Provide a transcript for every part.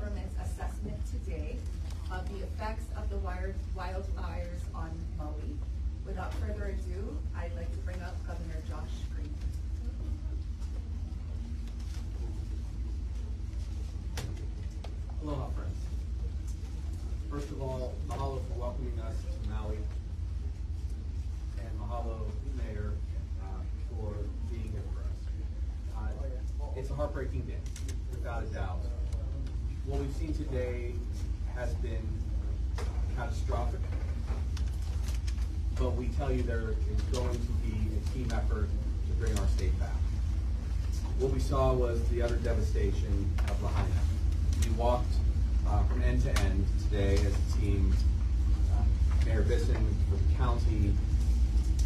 government's assessment today of the effects of the wildfires on Maui. Without further ado, I'd like to bring up Governor Josh Green. Aloha, friends. First of all, mahalo for welcoming us to Maui, and mahalo, Mayor, for being here for us. It's a heartbreaking day, without a doubt. What we've seen today has been catastrophic, but we tell you there is going to be a team effort to bring our state back. What we saw was the utter devastation of Lahaina. We walked from end to end today as a team. Mayor Bisson for the county,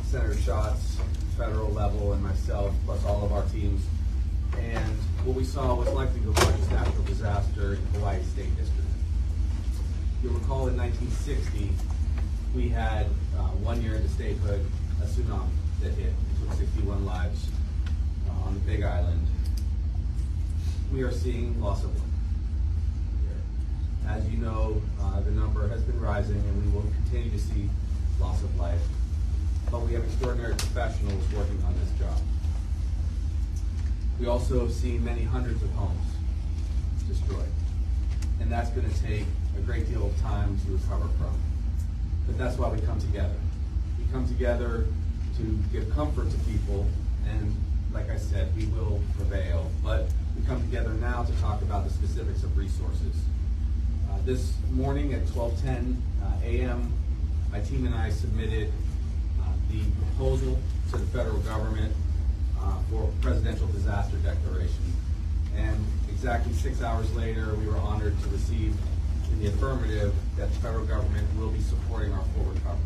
Senator Schatz, federal level, and myself, plus all of our teams. And what we saw was likely the largest natural disaster in Hawaii State history. You'll recall in 1960, we had 1 year into statehood, a tsunami that hit. It took 61 lives on the Big Island. We are seeing loss of life. As you know, the number has been rising, and we will continue to see loss of life. But we have extraordinary professionals working on this job. We also have seen many hundreds of homes destroyed, and that's going to take a great deal of time to recover from. But that's why we come together. We come together to give comfort to people, and like I said, we will prevail. But we come together now to talk about the specifics of resources. This morning at 12:10 a.m., my team and I submitted the proposal to the federal government for presidential disaster declaration. And exactly 6 hours later, we were honored to receive in the affirmative that the federal government will be supporting our full recovery,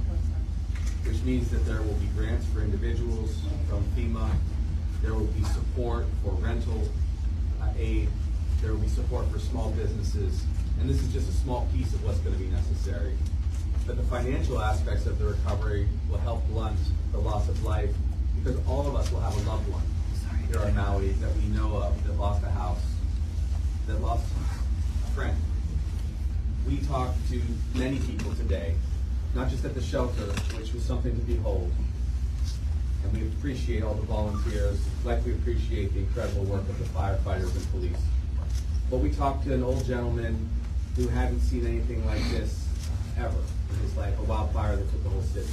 which means that there will be grants for individuals from FEMA, there will be support for rental aid, there will be support for small businesses, and this is just a small piece of what's going to be necessary. But the financial aspects of the recovery will help blunt the loss of life, because all of us will have a loved one here on Maui that we know of that lost a house, that lost a friend. We talked to many people today, not just at the shelter, which was something to behold, and we appreciate all the volunteers, like we appreciate the incredible work of the firefighters and police. But we talked to an old gentleman who hadn't seen anything like this ever in his life, a wildfire that took the whole city.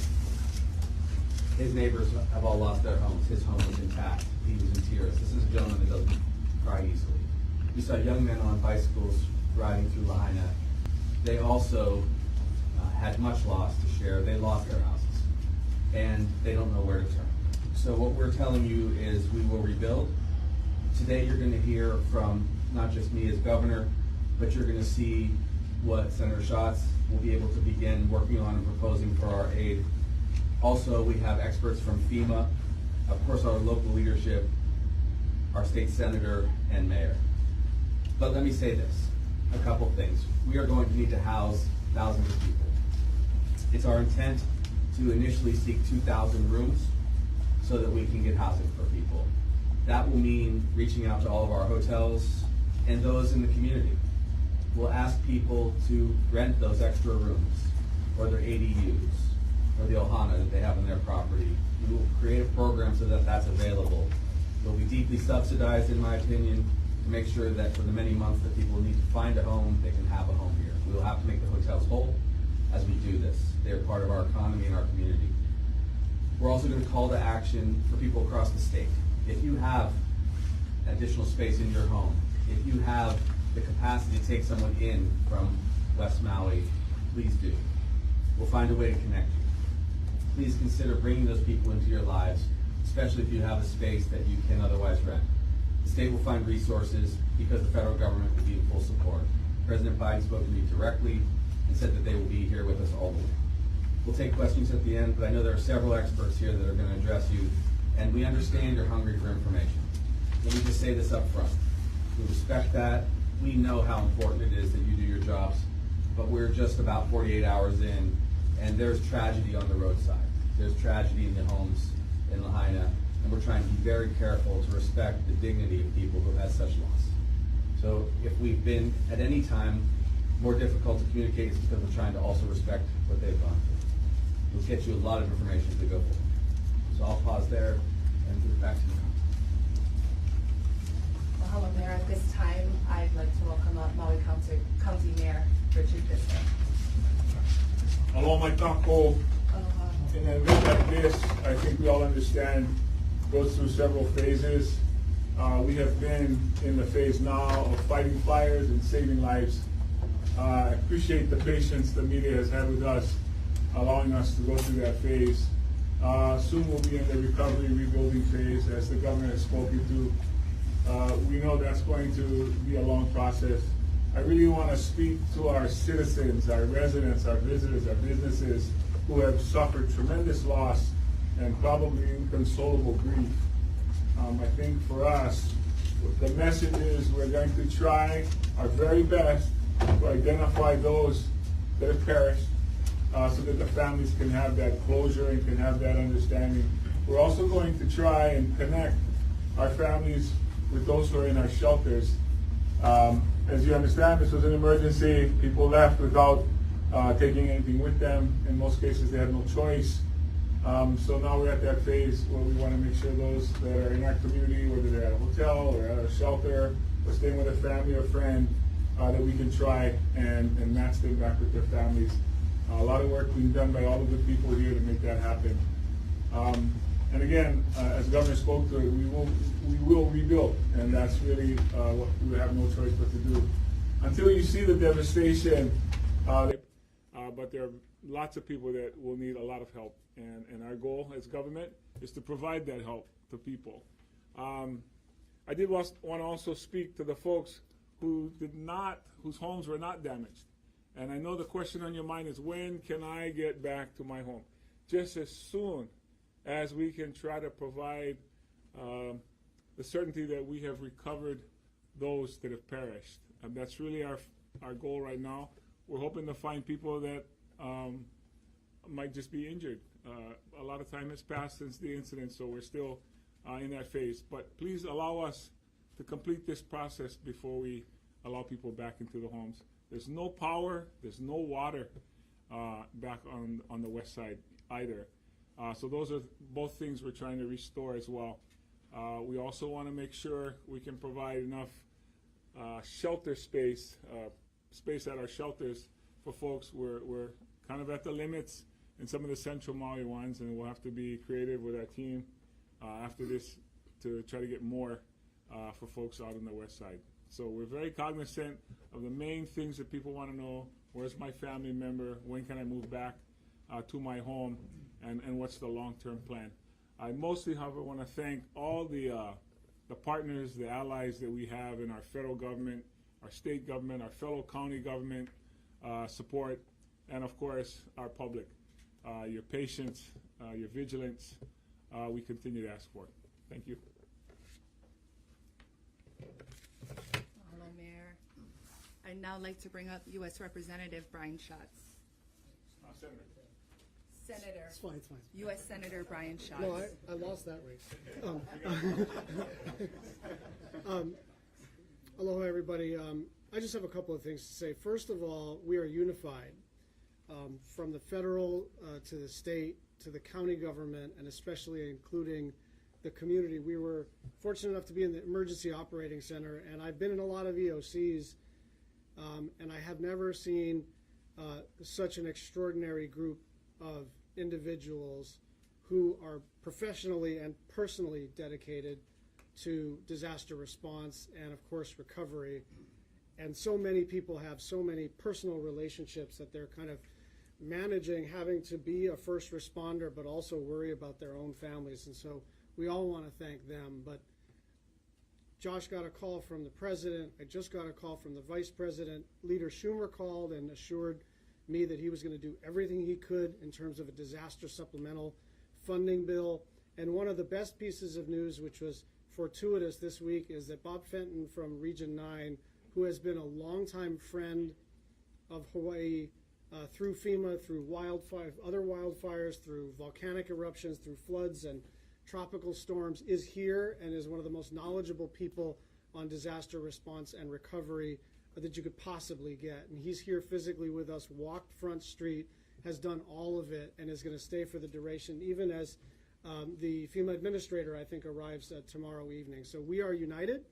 His neighbors have all lost their homes. His home was intact. He was in tears. This is a gentleman that doesn't cry easily. We saw young men on bicycles riding through Lahaina. They also had much loss to share. They lost their houses, and they don't know where to turn. So what we're telling you is we will rebuild. Today you're going to hear from not just me as governor, but you're going to see what Senator Schatz will be able to begin working on and proposing for our aid. Also, we have experts from FEMA, of course our local leadership, our state senator and mayor. But let me say this, a couple things. We are going to need to house thousands of people. It's our intent to initially seek 2,000 rooms so that we can get housing for people. That will mean reaching out to all of our hotels and those in the community. We'll ask people to rent those extra rooms or their ADUs or the ohana that they have on their property. We will create a program so that that's available. It will be deeply subsidized, in my opinion, to make sure that for the many months that people need to find a home, they can have a home here. We will have to make the hotels whole as we do this. They are part of our economy and our community. We're also going to call to action for people across the state. If you have additional space in your home, if you have the capacity to take someone in from West Maui, please do. We'll find a way to connect you. Please consider bringing those people into your lives, especially if you have a space that you can otherwise rent. The state will find resources because the federal government will be in full support. President Biden spoke to me directly and said that they will be here with us all the way. We'll take questions at the end, but I know there are several experts here that are going to address you, and we understand you're hungry for information. Let me just say this up front. We respect that. We know how important it is that you do your jobs, but we're just about 48 hours in, and there's tragedy on the roadside. There's tragedy in the homes in Lahaina, and we're trying to be very careful to respect the dignity of people who have had such loss. So if we've been at any time more difficult to communicate, it's because we're trying to also respect what they've gone through. We'll get you a lot of information as we go forward. So I'll pause there and give it back to you. Well, hello, Mayor. At this time, I'd like to welcome up Maui County Mayor Richard Bissett. Aloha Taco. Aloha. In an event like this, I think we all understand, goes through several phases. We have been in the phase now of fighting fires and saving lives. I appreciate the patience the media has had with us, allowing us to go through that phase. Soon we'll be in the recovery, rebuilding phase, as the governor has spoken to. We know that's going to be a long process. I really want to speak to our citizens, our residents, our visitors, our businesses who have suffered tremendous loss and probably inconsolable grief. I think for us, the message is we're going to try our very best to identify those that have perished so that the families can have that closure and can have that understanding. We're also going to try and connect our families with those who are in our shelters. As you understand, this was an emergency. People left without taking anything with them. In most cases, they had no choice. So now we're at that phase where we want to make sure those that are in our community, whether they're at a hotel or at a shelter or staying with a family or friend, that we can try and match them back with their families. A lot of work being done by all the good people here to make that happen. And again, as the Governor spoke to it, we will rebuild, and that's really what we have no choice but to do. Until you see the devastation, but there are lots of people that will need a lot of help, and our goal as government is to provide that help to people. I did want to also speak to the folks whose homes were not damaged. And I know the question on your mind is, when can I get back to my home? Just as soon as we can try to provide the certainty that we have recovered those that have perished. And that's really our goal right now. We're hoping to find people that might just be injured. A lot of time has passed since the incident, so we're still in that phase. But please allow us to complete this process before we allow people back into the homes. There's no power, there's no water back on the west side either. So those are both things we're trying to restore as well. We also want to make sure we can provide enough shelter space at our shelters for folks. We're kind of at the limits in some of the central Maui ones, and we'll have to be creative with our team after this to try to get more for folks out on the west side. So we're very cognizant of the main things that people want to know. Where's my family member? When can I move back to my home? And what's the long-term plan? I mostly, however, want to thank all the partners, the allies that we have in our federal government, our state government, our fellow county government support, and of course, our public. Your patience, your vigilance, we continue to ask for. Thank you. Hello, Mayor. I'd now like to bring up U.S. Representative Brian Schatz. Senator. It's fine, it's fine. U.S. Senator Brian Schatz. No, I lost that race. Aloha, everybody. I just have a couple of things to say. First of all, we are unified. From the federal to the state to the county government, and especially including the community. We were fortunate enough to be in the Emergency Operating Center, and I've been in a lot of EOCs, and I have never seen such an extraordinary group of individuals who are professionally and personally dedicated to disaster response and, of course, recovery. And so many people have so many personal relationships that they're kind of managing having to be a first responder but also worry about their own families. And so we all want to thank them. But Josh got a call from the president. I just got a call from the vice president. Leader Schumer called and assured me that he was going to do everything he could in terms of a disaster supplemental funding bill. And one of the best pieces of news, which was fortuitous this week, is that Bob Fenton from Region 9, who has been a longtime friend of Hawaii through FEMA, through other wildfires, through volcanic eruptions, through floods and tropical storms, is here and is one of the most knowledgeable people on disaster response and recovery that you could possibly get. And he's here physically with us, walked Front Street, has done all of it, and is going to stay for the duration, even as the FEMA administrator, I think, arrives tomorrow evening. So we are united.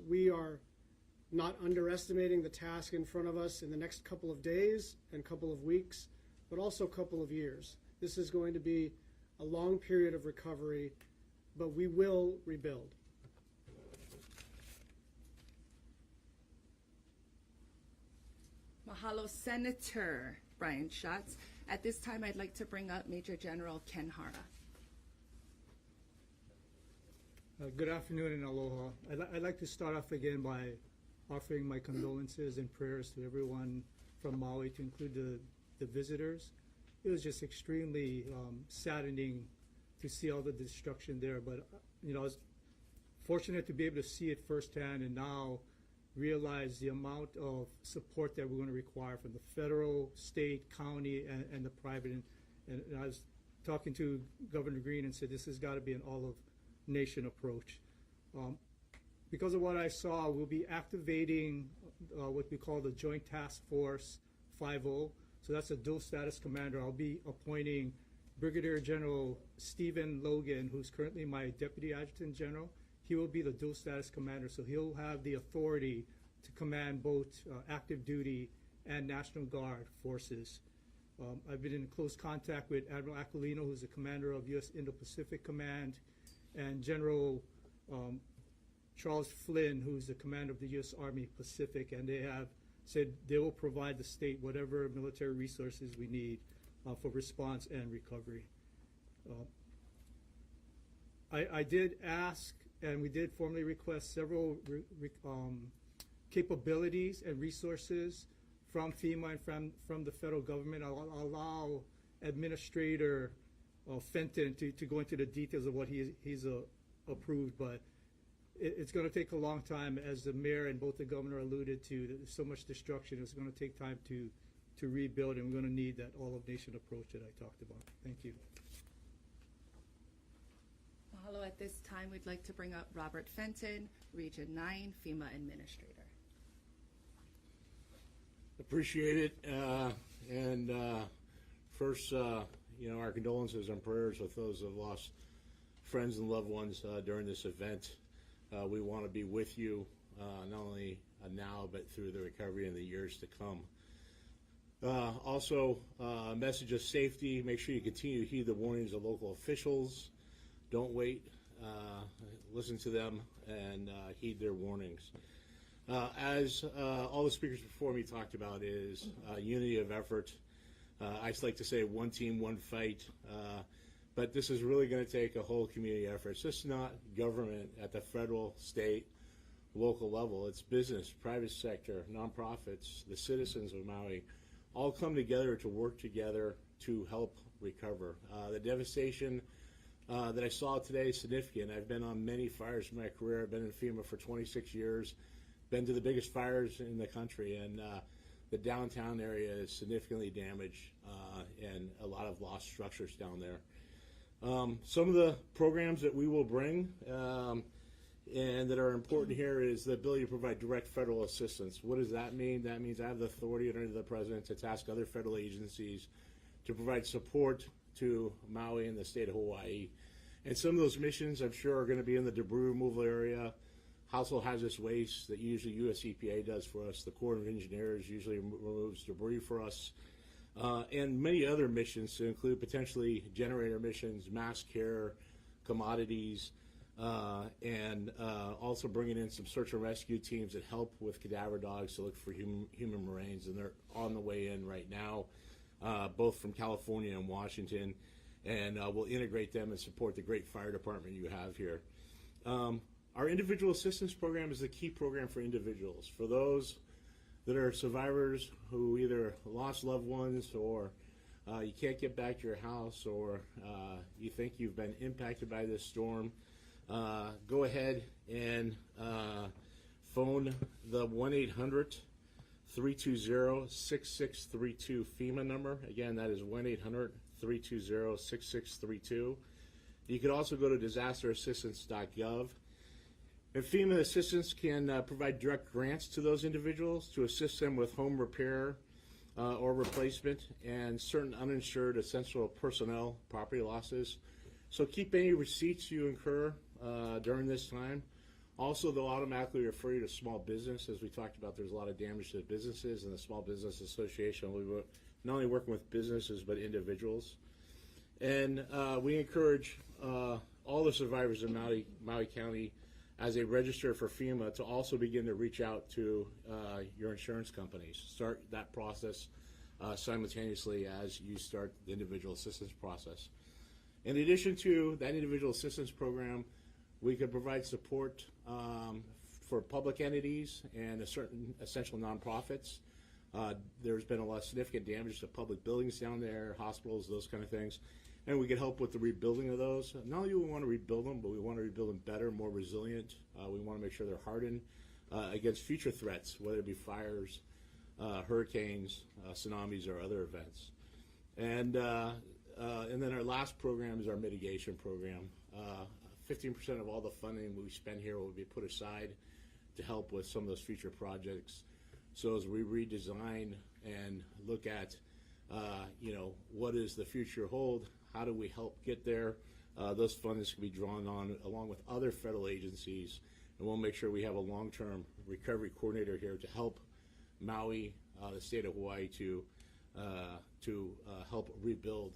We are not underestimating the task in front of us in the next couple of days and couple of weeks, but also a couple of years. This is going to be a long period of recovery, but we will rebuild. Mahalo, Senator Brian Schatz. At this time, I'd like to bring up Major General Ken Hara. Good afternoon and aloha. I'd like to start off again by offering my condolences and prayers to everyone from Maui, to include the visitors. It was just extremely saddening to see all the destruction there, but I was fortunate to be able to see it firsthand and now realize the amount of support that we're going to require from the federal, state, county, and the private. And I was talking to Governor Green and said this has got to be an all-of-nation approach. Because of what I saw, we'll be activating what we call the Joint Task Force 5.0. So that's a dual status commander. I'll be appointing Brigadier General Stephen Logan, who's currently my Deputy Adjutant General. He will be the dual status commander, so he'll have the authority to command both active duty and National Guard forces. I've been in close contact with Admiral Aquilino, who's the commander of U.S. Indo-Pacific Command, and General Charles Flynn, who's the commander of the U.S. Army Pacific, and they have said they will provide the state whatever military resources we need for response and recovery. I did ask, and we did formally request several capabilities and resources from FEMA and from the federal government. I'll allow Administrator Fenton to go into the details of what he's approved, but it's going to take a long time, as the mayor and both the governor alluded to. There's so much destruction. It's going to take time to rebuild, and we're going to need that all-of-nation approach that I talked about. Thank you. Mahalo. At this time, we'd like to bring up Robert Fenton, Region 9, FEMA Administrator. Appreciate it. First, our condolences and prayers with those who have lost friends and loved ones during this event. We want to be with you, not only now, but through the recovery in the years to come. Also, a message of safety. Make sure you continue to heed the warnings of local officials. Don't wait. Listen to them and heed their warnings. As all the speakers before me talked about, is unity of effort. I just like to say one team, one fight. But this is really going to take a whole community effort. It's just not government at the federal, state, local level. It's business, private sector, nonprofits, the citizens of Maui, all come together to work together to help recover. The devastation that I saw today is significant. I've been on many fires in my career. I've been in FEMA for 26 years, been to the biggest fires in the country, and the downtown area is significantly damaged and a lot of lost structures down there. Some of the programs that we will bring and that are important here is the ability to provide direct federal assistance. What does that mean? That means I have the authority under the President to task other federal agencies to provide support to Maui and the state of Hawaii. And some of those missions, I'm sure, are going to be in the debris removal area, household hazardous waste that usually US EPA does for us. The Corps of Engineers usually removes debris for us. And many other missions to include potentially generator missions, mass care, commodities, and also bringing in some search and rescue teams that help with cadaver dogs to look for human remains, and they're on the way in right now, both from California and Washington, and we'll integrate them and support the great fire department you have here. Our individual assistance program is the key program for individuals. For those that are survivors who either lost loved ones, or you can't get back to your house, or you think you've been impacted by this storm, go ahead and phone the 1-800-320-6632 FEMA number. Again, that is 1-800-320-6632. You could also go to disasterassistance.gov. And FEMA assistance can provide direct grants to those individuals to assist them with home repair or replacement and certain uninsured essential personnel property losses. So keep any receipts you incur during this time. Also, they'll automatically refer you to small business. As we talked about, there's a lot of damage to businesses, and the Small Business Association will be not only working with businesses but individuals. And we encourage all the survivors in Maui County, as they register for FEMA, to also begin to reach out to your insurance companies. Start that process simultaneously as you start the individual assistance process. In addition to that individual assistance program, we could provide support for public entities and certain essential nonprofits. There's been a lot of significant damage to public buildings down there, hospitals, those kind of things. And we could help with the rebuilding of those. Not only do we want to rebuild them, but we want to rebuild them better, more resilient. We want to make sure they're hardened against future threats, whether it be fires, hurricanes, tsunamis, or other events. And then our last program is our mitigation program. 15% of all the funding we spend here will be put aside to help with some of those future projects. So as we redesign and look at, what does the future hold? How do we help get there? Those funds can be drawn on along with other federal agencies, and we'll make sure we have a long-term recovery coordinator here to help Maui, the state of Hawaii, to help rebuild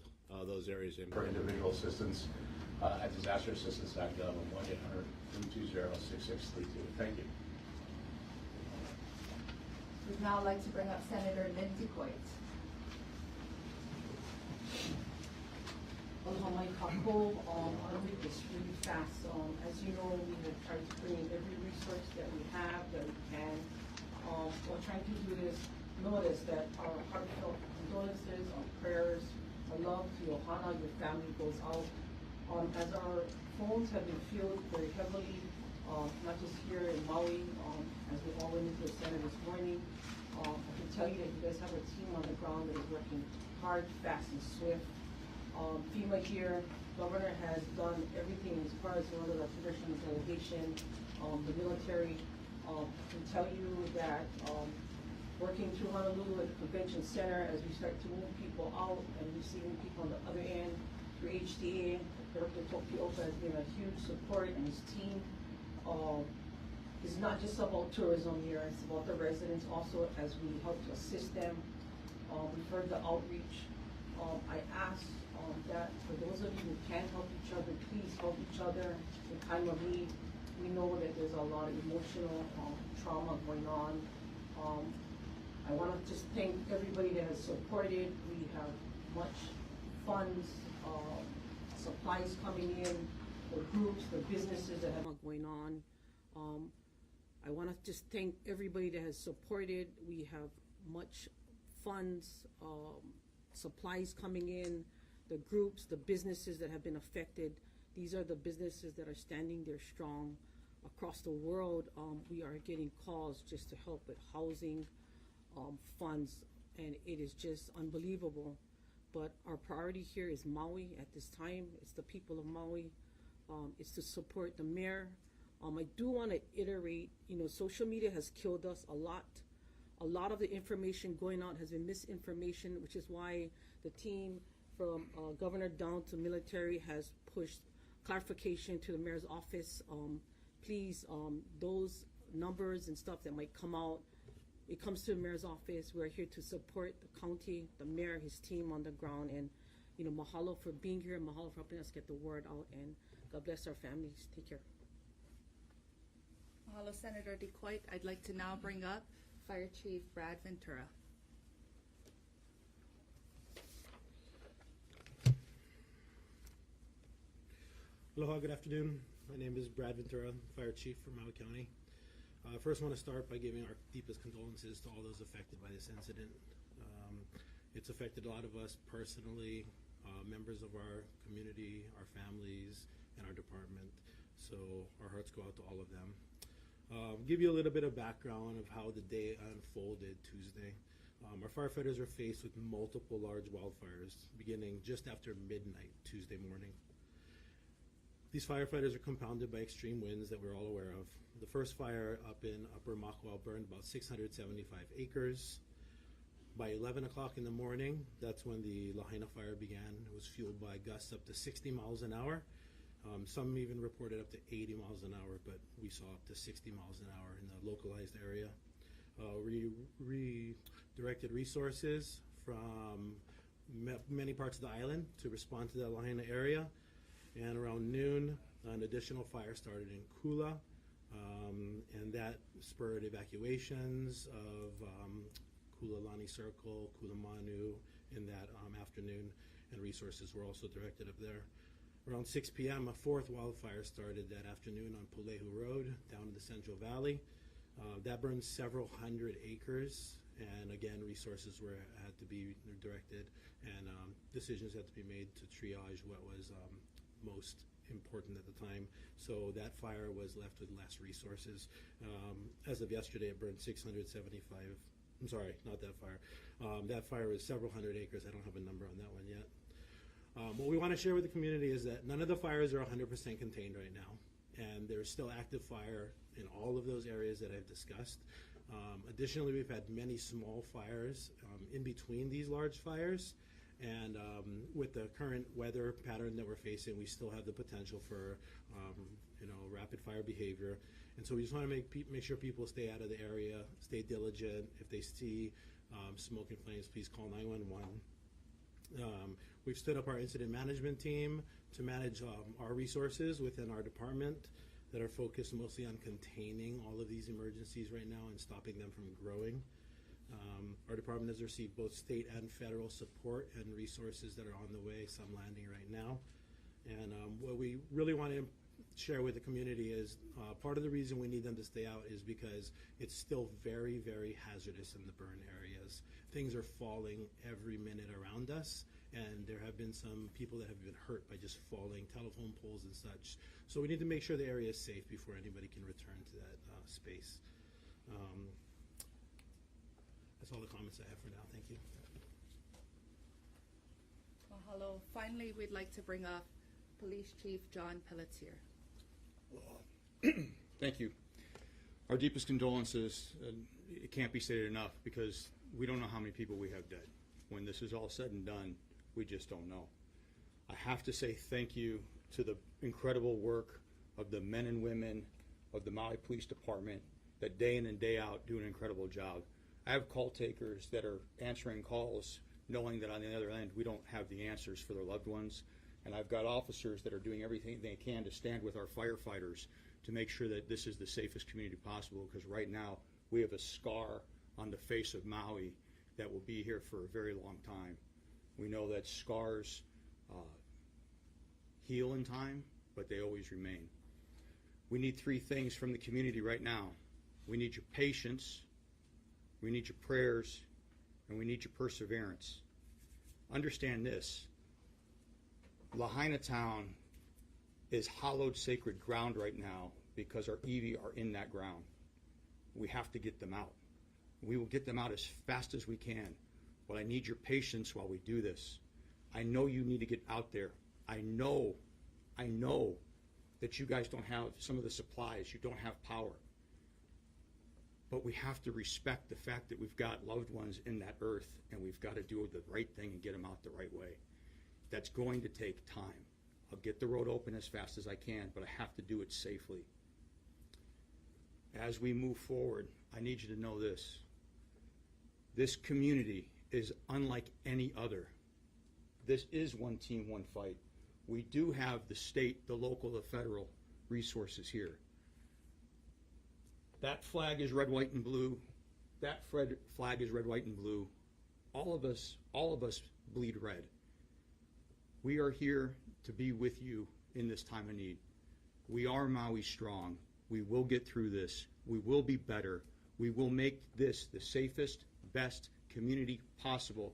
those areas. For individual assistance at disasterassistance.gov and 1-800-320-6632. Thank you. We'd now like to bring up Senator Lindsey Coit. Aloha mai kako. I'll make this really fast. As you know, we have tried to bring in every resource that we have, that we can. What we're trying to do is notice that our heartfelt condolences, our prayers, our love to Ohana, your family goes out. As our phones have been filled very heavily, not just here in Maui, as we all went into the center this morning, I can tell you that you guys have a team on the ground that is working hard, fast, and swift. FEMA here, Governor has done everything as far as the traditional delegation, the military. I can tell you that working through Honolulu at the Convention Center as we start to move people out and receiving people on the other end through HDA, Dr. Tokioka has been a huge support, and his team. It's not just about tourism here, it's about the residents also as we help to assist them. We've heard the outreach. I ask that for those of you who can help each other, please help each other in time of need. We know that there's a lot of emotional trauma going on. I want to just thank everybody that has supported. We have much funds, supplies coming in, the groups, the businesses that have going on. I want to just thank everybody that has supported. We have much funds, supplies coming in, the groups, the businesses that have been affected. These are the businesses that are standing there strong. Across the world, we are getting calls just to help with housing, funds, and it is just unbelievable. But our priority here is Maui at this time. It's the people of Maui. It's to support the mayor. I do want to iterate, social media has killed us a lot. A lot of the information going out has been misinformation, which is why the team from governor down to military has pushed clarification to the mayor's office. Please, those numbers and stuff that might come out, it comes to the mayor's office. We're here to support the county, the mayor, his team on the ground, and mahalo for being here, and mahalo for helping us get the word out, and God bless our families. Take care. Mahalo, Senator DeCoit. I'd like to now bring up Fire Chief Brad Ventura. Aloha, good afternoon. My name is Brad Ventura, Fire Chief for Maui County. First, I want to start by giving our deepest condolences to all those affected by this incident. It's affected a lot of us personally, members of our community, our families, and our department. So our hearts go out to all of them. Give you a little bit of background of how the day unfolded Tuesday. Our firefighters are faced with multiple large wildfires beginning just after midnight Tuesday morning. These firefighters are compounded by extreme winds that we're all aware of. The first fire up in Upper Makwa burned about 675 acres. By 11 o'clock in the morning, that's when the Lahaina fire began. It was fueled by gusts up to 60 miles an hour. Some even reported up to 80 miles an hour, but we saw up to 60 miles an hour in the localized area. Redirected resources from many parts of the island to respond to the Lahaina area. And around noon, an additional fire started in Kula, and that spurred evacuations of Kulalani Circle, Kulamanu in that afternoon, and resources were also directed up there. Around 6 p.m., a fourth wildfire started that afternoon on Pulehu Road down in the Central Valley. That burned several hundred acres, and again, resources had to be directed, and decisions had to be made to triage what was most important at the time. So that fire was left with less resources. As of yesterday, it burned 675. I'm sorry, not that fire. That fire was several hundred acres. I don't have a number on that one yet. What we want to share with the community is that none of the fires are 100% contained right now, and there's still active fire in all of those areas that I've discussed. Additionally, we've had many small fires in between these large fires, and with the current weather pattern that we're facing, we still have the potential for rapid fire behavior. And so we just want to make sure people stay out of the area, stay diligent. If they see smoke and flames, please call 911. We've stood up our incident management team to manage our resources within our department that are focused mostly on containing all of these emergencies right now and stopping them from growing. Our department has received both state and federal support and resources that are on the way, some landing right now. And what we really want to share with the community is part of the reason we need them to stay out is because it's still very, very hazardous in the burn areas. Things are falling every minute around us, and there have been some people that have been hurt by just falling telephone poles and such. So we need to make sure the area is safe before anybody can return to that space. That's all the comments I have for now. Thank you. Mahalo. Finally, we'd like to bring up Police Chief John Pelletier. Thank you. Our deepest condolences. It can't be stated enough because we don't know how many people we have dead. When this is all said and done, we just don't know. I have to say thank you to the incredible work of the men and women of the Maui Police Department that day in and day out do an incredible job. I have call takers that are answering calls knowing that on the other end we don't have the answers for their loved ones. And I've got officers that are doing everything they can to stand with our firefighters to make sure that this is the safest community possible, because right now we have a scar on the face of Maui that will be here for a very long time. We know that scars heal in time, but they always remain. We need three things from the community right now. We need your patience, we need your prayers, and we need your perseverance. Understand this. Lahaina Town is hallowed sacred ground right now because our iwi are in that ground. We have to get them out. We will get them out as fast as we can, but I need your patience while we do this. I know you need to get out there. I know that you guys don't have some of the supplies, you don't have power. But we have to respect the fact that we've got loved ones in that earth, and we've got to do the right thing and get them out the right way. That's going to take time. I'll get the road open as fast as I can, but I have to do it safely. As we move forward, I need you to know this. This community is unlike any other. This is one team, one fight. We do have the state, the local, the federal resources here. That flag is red, white, and blue. That flag is red, white, and blue. All of us bleed red. We are here to be with you in this time of need. We are Maui strong. We will get through this. We will be better. We will make this the safest, best community possible.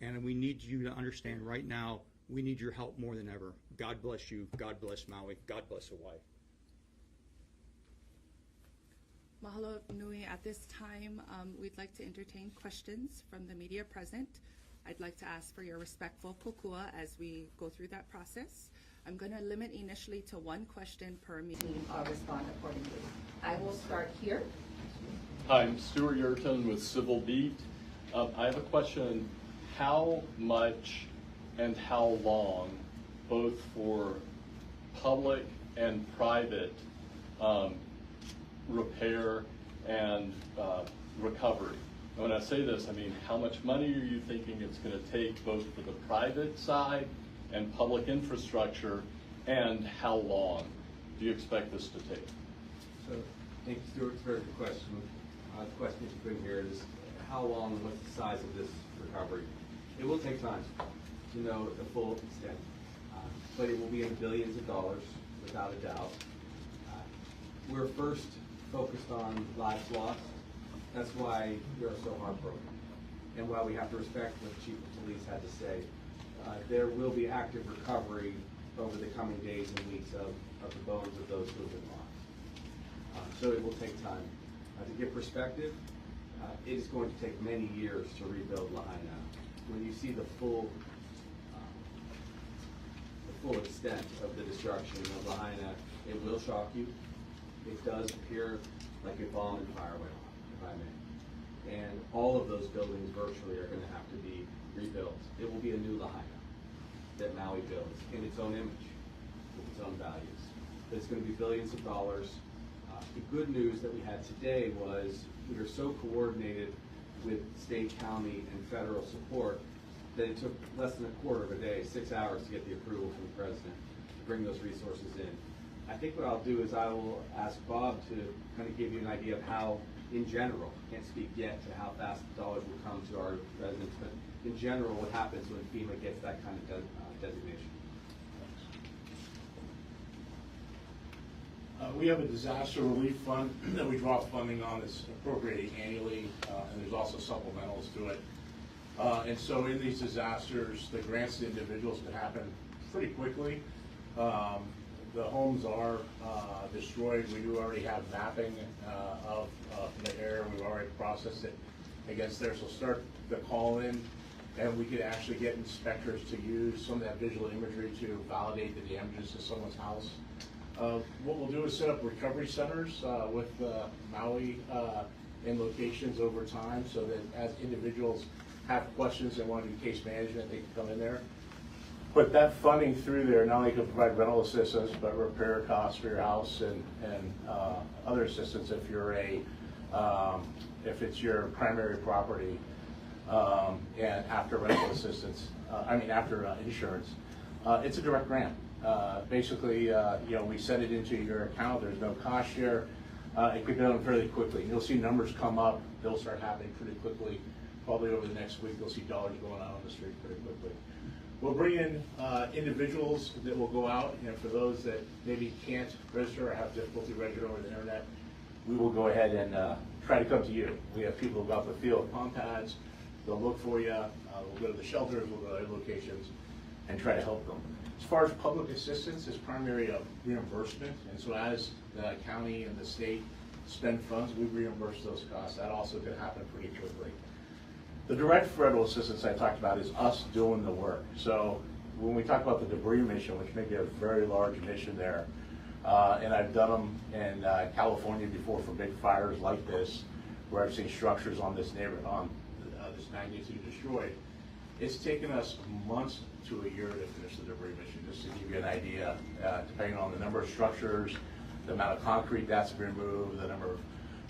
And we need you to understand right now, we need your help more than ever. God bless you. God bless Maui. God bless Hawaii. Mahalo nui. At this time, we'd like to entertain questions from the media present. I'd like to ask for your respectful kokua as we go through that process. I'm going to limit initially to one question per meeting. I'll respond accordingly. I will start here. Hi, I'm Stuart Yerton with Civil Beat. I have a question. How much and how long, both for public and private repair and recovery? And when I say this, I mean, how much money are you thinking it's going to take both for the private side and public infrastructure, and how long do you expect this to take? So, thank you, Stuart. It's a very good question. The question you bring here is how long and what's the size of this recovery? It will take time to know the full extent, but it will be in the billions of dollars, without a doubt. We're first focused on lives lost. That's why we are so heartbroken, and why we have to respect what the Chief of Police had to say. There will be active recovery over the coming days and weeks of the bones of those who have been lost. So it will take time. To give perspective, it is going to take many years to rebuild Lahaina. When you see the full extent of the destruction of Lahaina, it will shock you. It does appear like a bomb and fire went off, if I may. And all of those buildings virtually are going to have to be rebuilt. It will be a new Lahaina that Maui builds in its own image, with its own values. But it's going to be billions of dollars. The good news that we had today was we are so coordinated with state, county, and federal support that it took less than a quarter of a day, 6 hours, to get the approval from the president to bring those resources in. I think what I'll do is I will ask Bob to kind of give you an idea of how, in general, can't speak yet to how fast the dollars will come to our residents, but in general, what happens when FEMA gets that kind of designation. We have a disaster relief fund that we draw funding on. It's appropriated annually, and there's also supplementals to it. And so in these disasters, the grants to individuals can happen pretty quickly. The homes are destroyed. We do already have mapping of the area. We've already processed it against there. So start the call in, and we could actually get inspectors to use some of that visual imagery to validate the damages to someone's house. What we'll do is set up recovery centers with Maui in locations over time, so that as individuals have questions and want to do case management, they can come in there. Put that funding through there, not only to provide rental assistance, but repair costs for your house and other assistance if you're if it's your primary property, and after rental assistance, after insurance. It's a direct grant. Basically, we send it into your account. There's no cost share. It could be done fairly quickly. You'll see numbers come up. They'll start happening pretty quickly. Probably over the next week, you'll see dollars going out on the street pretty quickly. We'll bring in individuals that will go out, and for those that maybe can't register or have difficulty registering over the internet, we will go ahead and try to come to you. We have people who go out the field, palm pads. They'll look for you. We'll go to the shelters. We'll go to other locations and try to help them. As far as public assistance, it's primarily a reimbursement, and so as the county and the state spend funds, we reimburse those costs. That also could happen pretty quickly. The direct federal assistance I talked about is us doing the work. So when we talk about the debris mission, which may be a very large mission there, and I've done them in California before for big fires like this, where I've seen structures on this neighborhood, this magnitude destroyed. It's taken us months to a year to finish the debris mission, just to give you an idea, depending on the number of structures, the amount of concrete that's been removed, the number of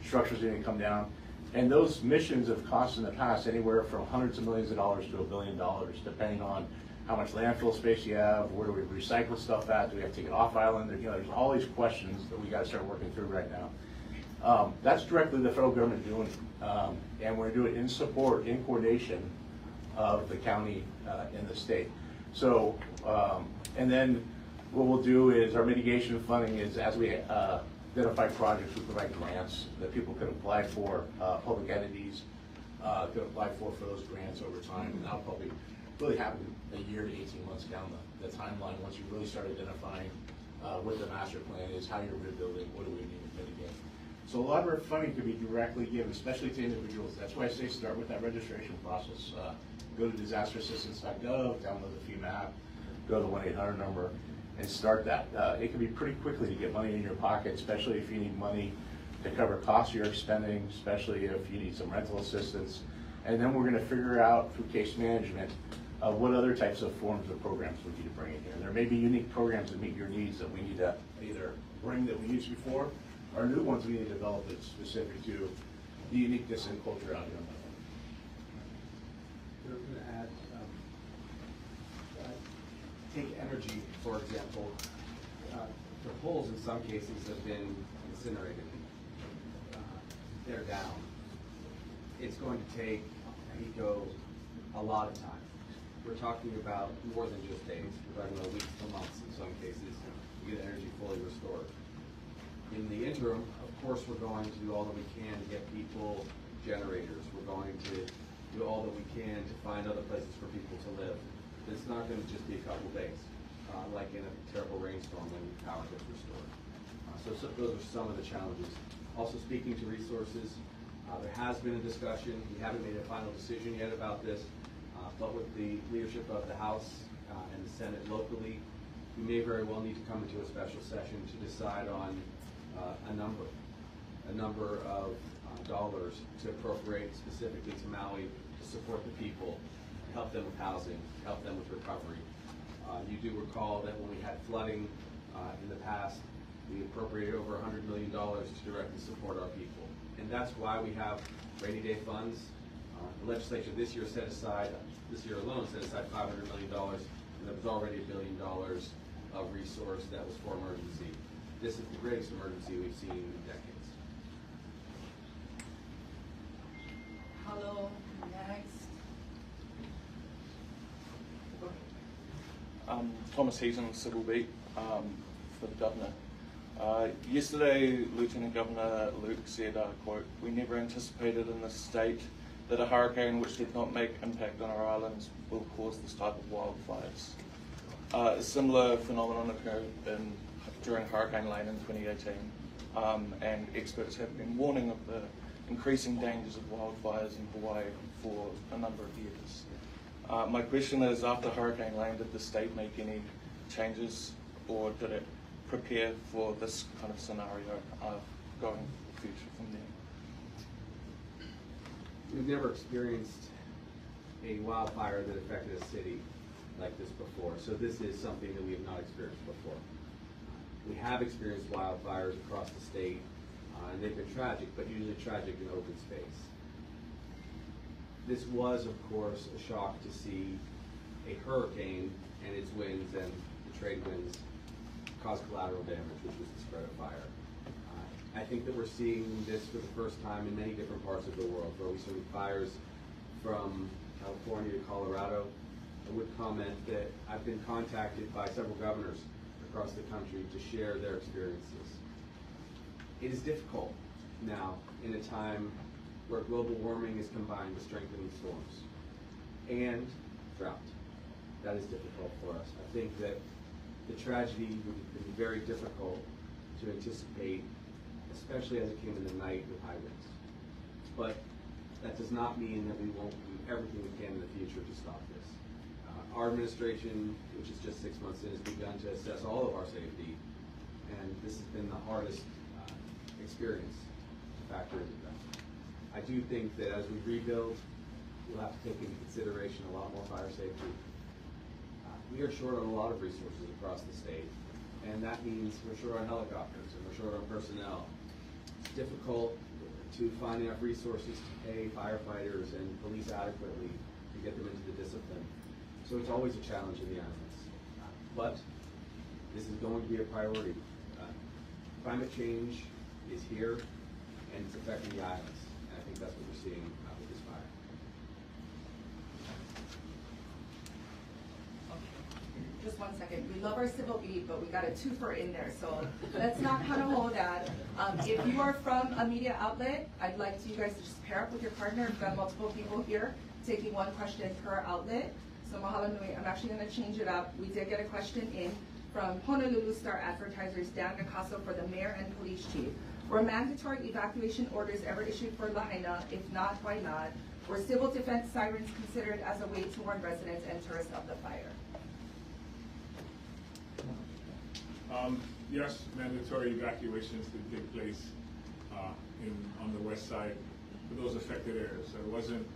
structures that didn't come down. And those missions have cost in the past anywhere from hundreds of millions of dollars to $1 billion, depending on how much landfill space you have, where do we recycle stuff at, do we have to take it off island? There's all these questions that we got to start working through right now. That's directly the federal government doing it, and we're doing it in support, in coordination of the county and the state. So, and then what we'll do is our mitigation funding is as we identify projects, we provide grants that people can apply for, public entities can apply for those grants over time. And that'll probably really happen a year to 18 months down the timeline once you really start identifying what the master plan is, how you're rebuilding, what do we need to mitigate. So a lot of our funding could be directly given, especially to individuals. That's why I say start with that registration process. Go to disasterassistance.gov, download the FEMA app, go to the 1-800 number, and start that. It can be pretty quickly to get money in your pocket, especially if you need money to cover costs you're spending, especially if you need some rental assistance. And then we're going to figure out through case management what other types of forms of programs we need to bring in here. There may be unique programs that meet your needs that we need to either bring that we used before, or new ones we need to develop that's specific to the uniqueness and culture out here on We're going to add, take energy, for example. The poles in some cases have been incinerated. They're down. It's going to take ECO a lot of time. We're talking about more than just days. We're talking about weeks to months in some cases to get energy fully restored. In the interim, of course, we're going to do all that we can to get people generators. We're going to do all that we can to find other places for people to live. It's not going to just be a couple days, like in a terrible rainstorm when power gets restored. So those are some of the challenges. Also, speaking to resources, there has been a discussion. We haven't made a final decision yet about this, but with the leadership of the House and the Senate locally, we may very well need to come into a special session to decide on a number of dollars to appropriate specifically to Maui to support the people, to help them with housing, to help them with recovery. You do recall that when we had flooding in the past, we appropriated over $100 million to directly support our people. And that's why we have rainy day funds. The legislature this year alone set aside $500 million, and there was already $1 billion of resource that was for emergency. This is the greatest emergency we've seen in decades. Hello, next. Thomas Heaton, Civil Beat for the Governor. Yesterday, Lieutenant Governor Luke said, quote, "We never anticipated in this state that a hurricane which did not make impact on our islands will cause this type of wildfires." A similar phenomenon occurred during Hurricane Lane in 2018, and experts have been warning of the increasing dangers of wildfires in Hawaii for a number of years. My question is, after Hurricane Lane, did the state make any changes, or did it prepare for this kind of scenario going in the future from there? We've never experienced a wildfire that affected a city like this before, so this is something that we have not experienced before. We have experienced wildfires across the state, and they've been tragic, but usually tragic in open space. This was, of course, a shock to see a hurricane and its winds and the trade winds cause collateral damage, which was the spread of fire. I think that we're seeing this for the first time in many different parts of the world, where we see fires from California to Colorado. I would comment that I've been contacted by several governors across the country to share their experiences. It is difficult now in a time where global warming is combined with strengthening storms and drought. That is difficult for us. I think that the tragedy would have been very difficult to anticipate, especially as it came in the night with high winds. But that does not mean that we won't do everything we can in the future to stop this. Our administration, which is just 6 months in, has begun to assess all of our safety, and this has been the hardest experience to factor into that. I do think that as we rebuild, we'll have to take into consideration a lot more fire safety. We are short on a lot of resources across the state, and that means we're short on helicopters and we're short on personnel. It's difficult to find enough resources to pay firefighters and police adequately to get them into the discipline. So it's always a challenge in the islands. But this is going to be a priority. Climate change is here and it's affecting the islands. And I think that's what we're seeing with this fire. Just 1 second. We love our civil beat, but we got a twofer in there, so let's not kind of hold that. If you are from a media outlet, I'd like you guys to just pair up with your partner. We've got multiple people here taking one question per outlet. So mahalo nui. I'm actually going to change it up. We did get a question in from Honolulu Star Advertisers, Dan Nicasso, for the mayor and police chief. Were mandatory evacuation orders ever issued for Lahaina? If not, why not? Were civil defense sirens considered as a way to warn residents and tourists of the fire? Yes, mandatory evacuations did take place on the west side for those affected areas. So it wasn't,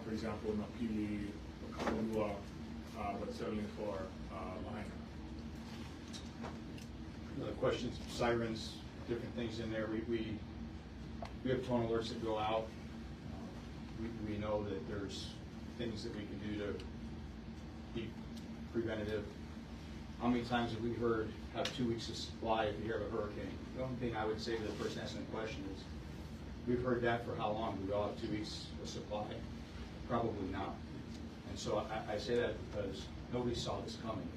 for example, Napili or Kamalua, but certainly for Lahaina. The questions, sirens, different things in there. We have tone alerts that go out. We know that there's things that we can do to be preventative. How many times have we heard have 2 weeks of supply if you hear of a hurricane? The only thing I would say to the person asking the question is, we've heard that for how long? Do we all have 2 weeks of supply? Probably not. And so I say that because nobody saw this coming.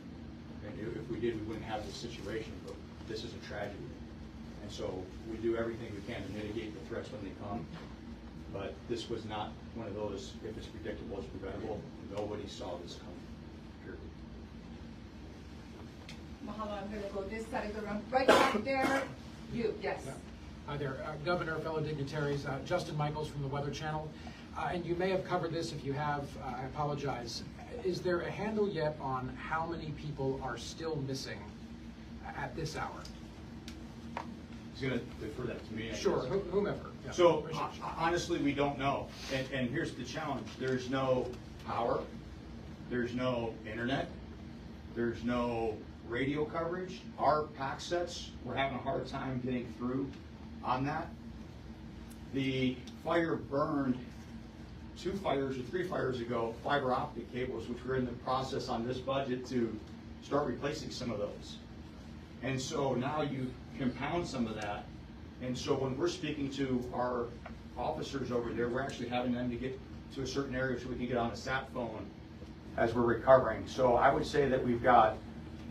And if we did, we wouldn't have this situation, but this is a tragedy. And so we do everything we can to mitigate the threats when they come. But this was not one of those, if it's predictable, it's preventable. Nobody saw this coming. Period. Mahalo, I'm gonna go this side of the room, right back there. You, yes. Hi there, Governor, fellow dignitaries, Justin Michaels from the Weather Channel. And you may have covered this. If you have, I apologize. Is there a handle yet on how many people are still missing at this hour? He's going to defer that to me. I Sure, guess. whomever. Yeah. So honestly, we don't know. And here's the challenge. There's no power. There's no internet. There's no radio coverage. Our pack sets, we're having a hard time getting through on that. The fire burned 2 fires or 3 fires ago, fiber optic cables, which we're in the process on this budget to start replacing some of those. And so now you compound some of that. And so when we're speaking to our officers over there, we're actually having them to get to a certain area so we can get on a sat phone as we're recovering. So I would say that we've got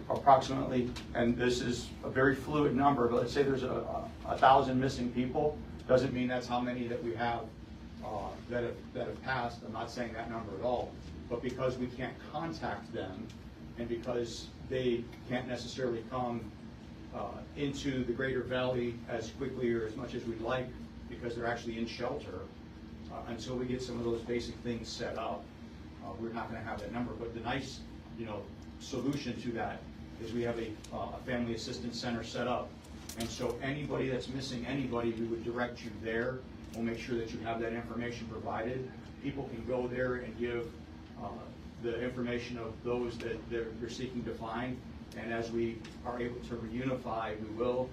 approximately, and this is a very fluid number, but let's say there's 1,000 missing people. Doesn't mean that's how many that we have that have passed. I'm not saying that number at all, but because we can't contact them and because they can't necessarily come into the Greater Valley as quickly or as much as we'd like because they're actually in shelter until we get some of those basic things set up, we're not going to have that number. But the nice, solution to that is we have a family assistance center set up, and so anybody that's missing anybody, we would direct you there. We'll make sure that you have that information provided. People can go there and give the information of those that they're seeking to find. And as we are able to reunify, we will.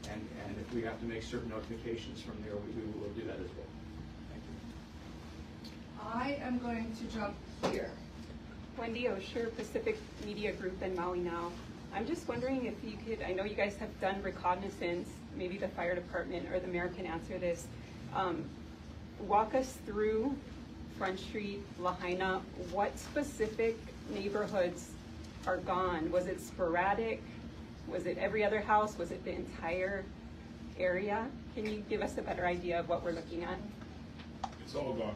And if we have to make certain notifications from there, we will do that as well. Thank you. I am going to jump here. Wendy Osher, Pacific Media Group in Maui Now. I'm just wondering if you could, I know you guys have done reconnaissance, maybe the fire department or the mayor can answer this. Walk us through Front Street, Lahaina. What specific neighborhoods are gone? Was it sporadic? Was it every other house? Was it the entire area? Can you give us a better idea of what we're looking at? It's all gone.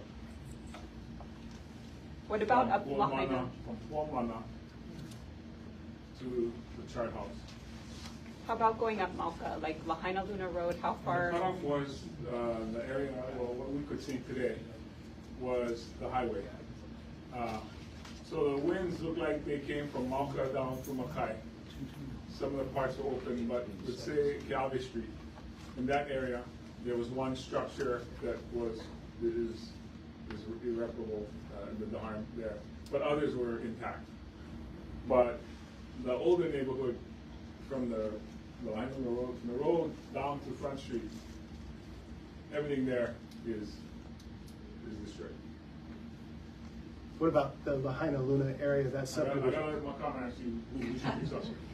What about up From Lahaina? Wamana to the chart house. How about going up Malka, like Lahaina Luna Road? How far? The cutoff was the area, well, what we could see today was the highway. So the winds looked like they came from Malka down to Makai. Some of the parts were open, but let's say Calvi Street. In that area, there was one structure that is irreparable, the harm there, but others were intact. But the older neighborhood from the line of the road, from the road down to Front Street, everything there is destroyed. What about the Lahaina Luna area, that I subdivision? gotta let my comment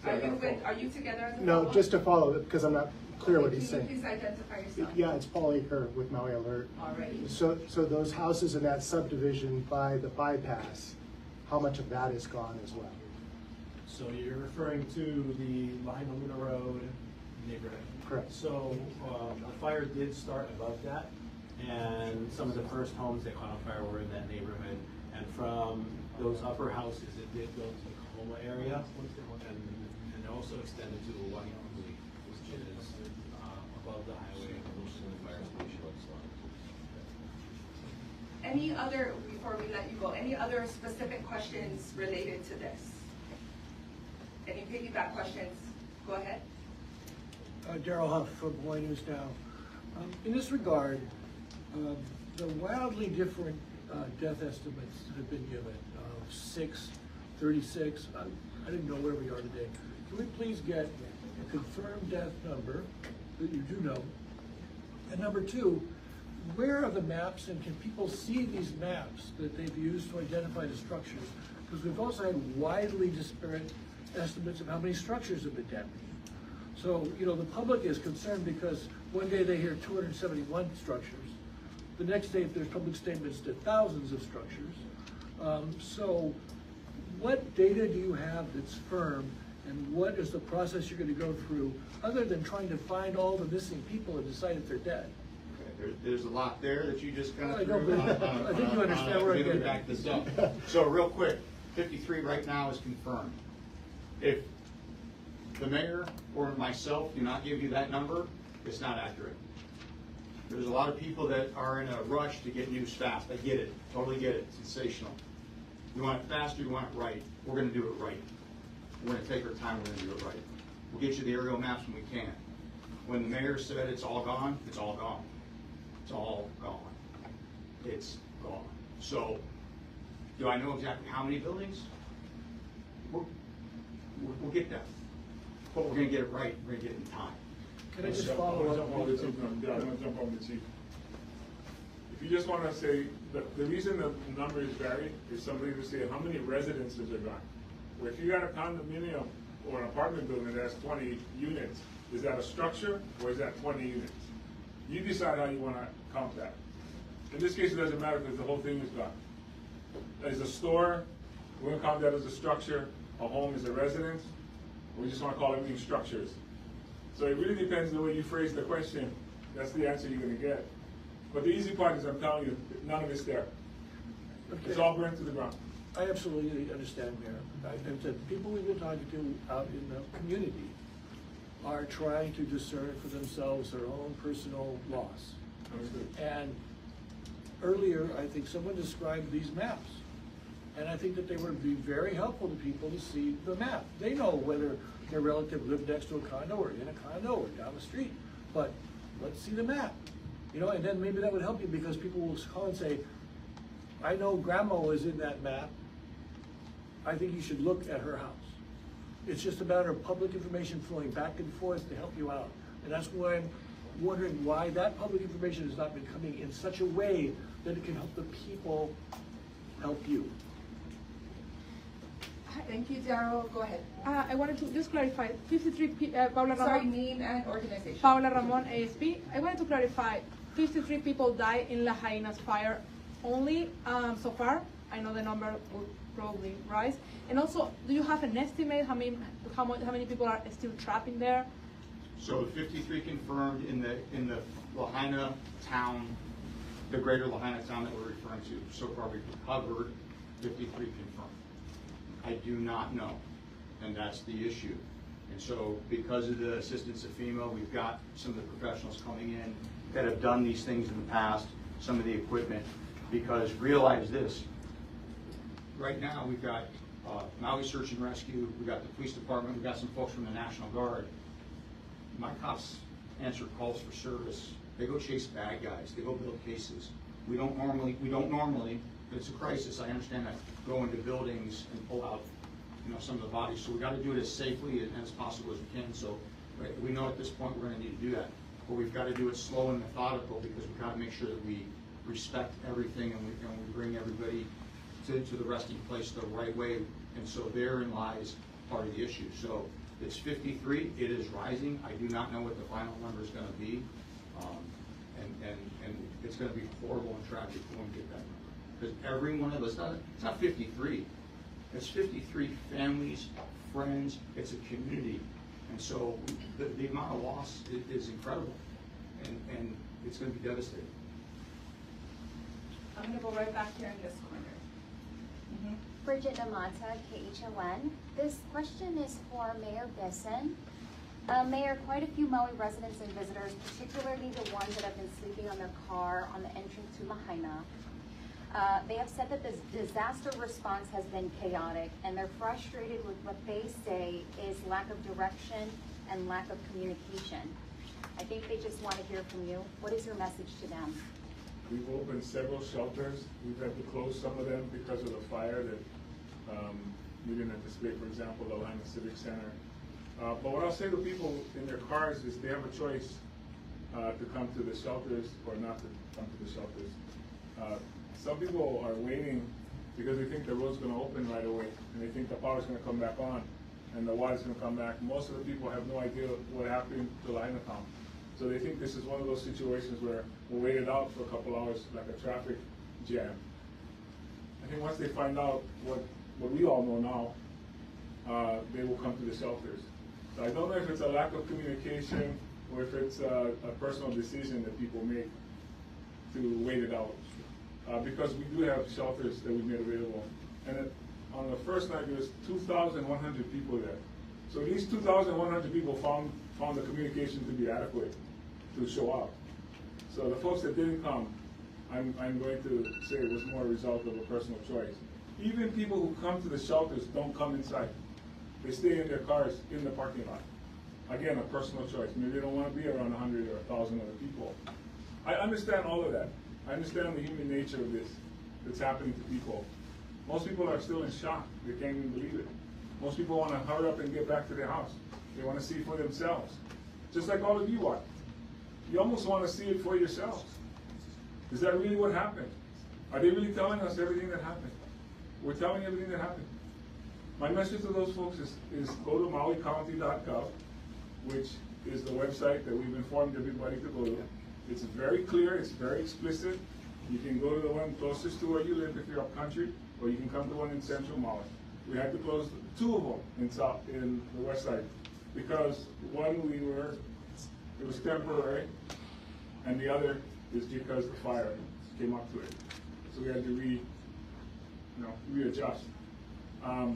actually. Are you together as a No, follow-up? just to follow it, because I'm not clear what he's Can you saying. please identify yourself? Yeah, it's Paul Aker with Maui Alert. Alrighty. So those houses in that subdivision by the bypass, how much of that is gone as well? So you're referring to the Lahaina Luna Road neighborhood? Correct. So the fire did start above that, and some of the first homes that caught on fire were in that neighborhood. And from those upper houses, it did go to the Kahoma area, and also extended to Waiakuli, which is above the highway, close to the fire station. Any other, before we let you go, any other specific questions related to this? Any piggyback questions? Go ahead. Daryl Huff from Hawaii News Now. In this regard, the wildly different death estimates that have been given, 6, 36, I didn't know where we are today. Can we please get a confirmed death number that you do know? And number 2, where are the maps, and can people see these maps that they've used to identify the structures? Because we've also had widely disparate estimates of how many structures have been damaged. So, you know, the public is concerned because one day they hear 271 structures. The next day, if there's public statements to thousands of structures. So what data do you have that's firm, and what is the process you're going to go through, other than trying to find all the missing people and decide if they're dead? There's a lot there that you just kind of I know, threw. but I think you understand where I'm Let me getting back at. this up. So real quick, 53 right now is confirmed. If the mayor or myself do not give you that number, it's not accurate. There's a lot of people that are in a rush to get news fast. I get it, totally get it, sensational. You want it fast or you want it right? We're gonna do it right. We're gonna take our time, we're gonna do it right. We'll get you the aerial maps when we can. When the mayor said it's all gone, it's all gone. It's all gone. It's gone. So, do I know exactly how many buildings? We'll get that. But we're gonna get it right, we're gonna get it in time. Can I just follow up? I'm gonna jump on the chief. If you just wanna say, the reason the numbers vary is somebody to say how many residences are gone. Well, if you got a condominium or an apartment building that has 20 units, is that a structure or is that 20 units? You decide how you wanna count that. In this case, it doesn't matter because the whole thing is gone. As a store, we're gonna count that as a structure, a home is a residence, we just wanna call everything structures. So it really depends on the way you phrase the question, that's the answer you're gonna get. But the easy part is, I'm telling you, none of it's there. It's all burnt to the ground. I absolutely understand, Mayor. The people we've been talking to out in the community are trying to discern for themselves their own personal loss. And earlier, I think someone described these maps. And I think that they would be very helpful to people to see the map. They know whether their relative lived next to a condo or in a condo or down the street. But let's see the map. You know, and then maybe that would help you, because people will call and say, I know grandma was in that map. I think you should look at her house. It's just a matter of public information flowing back and forth to help you out. And that's why I'm wondering why that public information has not been coming in such a way that it can help the people help you. Thank you, Daryl. Go ahead. I wanted to just clarify, 53, Paula Ramon. Sorry, name and organization. Paula Ramon, ASP. I wanted to clarify, 53 people died in Lahaina's fire only so far. I know the number will probably rise. And also, do you have an estimate how many people are still trapped in there? So 53 confirmed in the Lahaina town, the greater Lahaina town that we're referring to. So far we've recovered 53 confirmed. I do not know, and that's the issue. And so because of the assistance of FEMA, we've got some of the professionals coming in that have done these things in the past, some of the equipment, because realize this, right now we've got Maui Search and Rescue, we've got the police department, we've got some folks from the National Guard. My cops answer calls for service. They go chase bad guys, they go build cases. We don't normally, if it's a crisis, I understand that, go into buildings and pull out, you know, some of the bodies. So we got to do it as safely and as possible as we can. So we know at this point we're going to need to do that. But we've got to do it slow and methodical, because we've got to make sure that we respect everything and we bring everybody to the resting place the right way. And so therein lies part of the issue. So it's 53, it is rising. I do not know what the final number is going to be. And it's going to be horrible and tragic when we get that number. Because every one of us, it's not 53, it's 53 families, friends, it's a community. And so the amount of loss is incredible, and it's going to be devastating. I'm going to go right back here in this corner. Bridget Namata, KHON. This question is for Mayor Bisson. Mayor, quite a few Maui residents and visitors, particularly the ones that have been sleeping on their car on the entrance to Lahaina, they have said that the disaster response has been chaotic, and they're frustrated with what they say is lack of direction and lack of communication. I think they just want to hear from you. What is your message to them? We've opened several shelters. We've had to close some of them because of the fire that we didn't anticipate, for example, the Atlanta Civic Center. But what I'll say to people in their cars is they have a choice to come to the shelters or not to come to the shelters. Some people are waiting because they think the road's going to open right away, and they think the power's going to come back on, and the water's going to come back. Most of the people have no idea what happened to Linacom. So they think this is one of those situations where we'll wait it out for a couple hours like a traffic jam. I think once they find out what we all know now, they will come to the shelters. So I don't know if it's a lack of communication or if it's a personal decision that people make to wait it out. Because we do have shelters that we made available. And on the first night, there was 2,100 people there. So these 2,100 people found the communication to be adequate to show up. So the folks that didn't come, I'm going to say it was more a result of a personal choice. Even people who come to the shelters don't come inside. They stay in their cars in the parking lot. Again, a personal choice. Maybe they don't want to be around 100 or 1,000 other people. I understand all of that. I understand the human nature of this that's happening to people. Most people are still in shock. They can't even believe it. Most people want to hurry up and get back to their house. They want to see for themselves. Just like all of you are. You almost want to see it for yourselves. Is that really what happened? Are they really telling us everything that happened? We're telling everything that happened. My message to those folks is go to mauicounty.gov, which is the website that we've informed everybody to go to. It's very clear, it's very explicit. You can go to the one closest to where you live if you're up country, or you can come to one in central Maui. We had to close 2 of them in the west side because one it was temporary, and the other is because the fire came up to it. So we had to readjust. I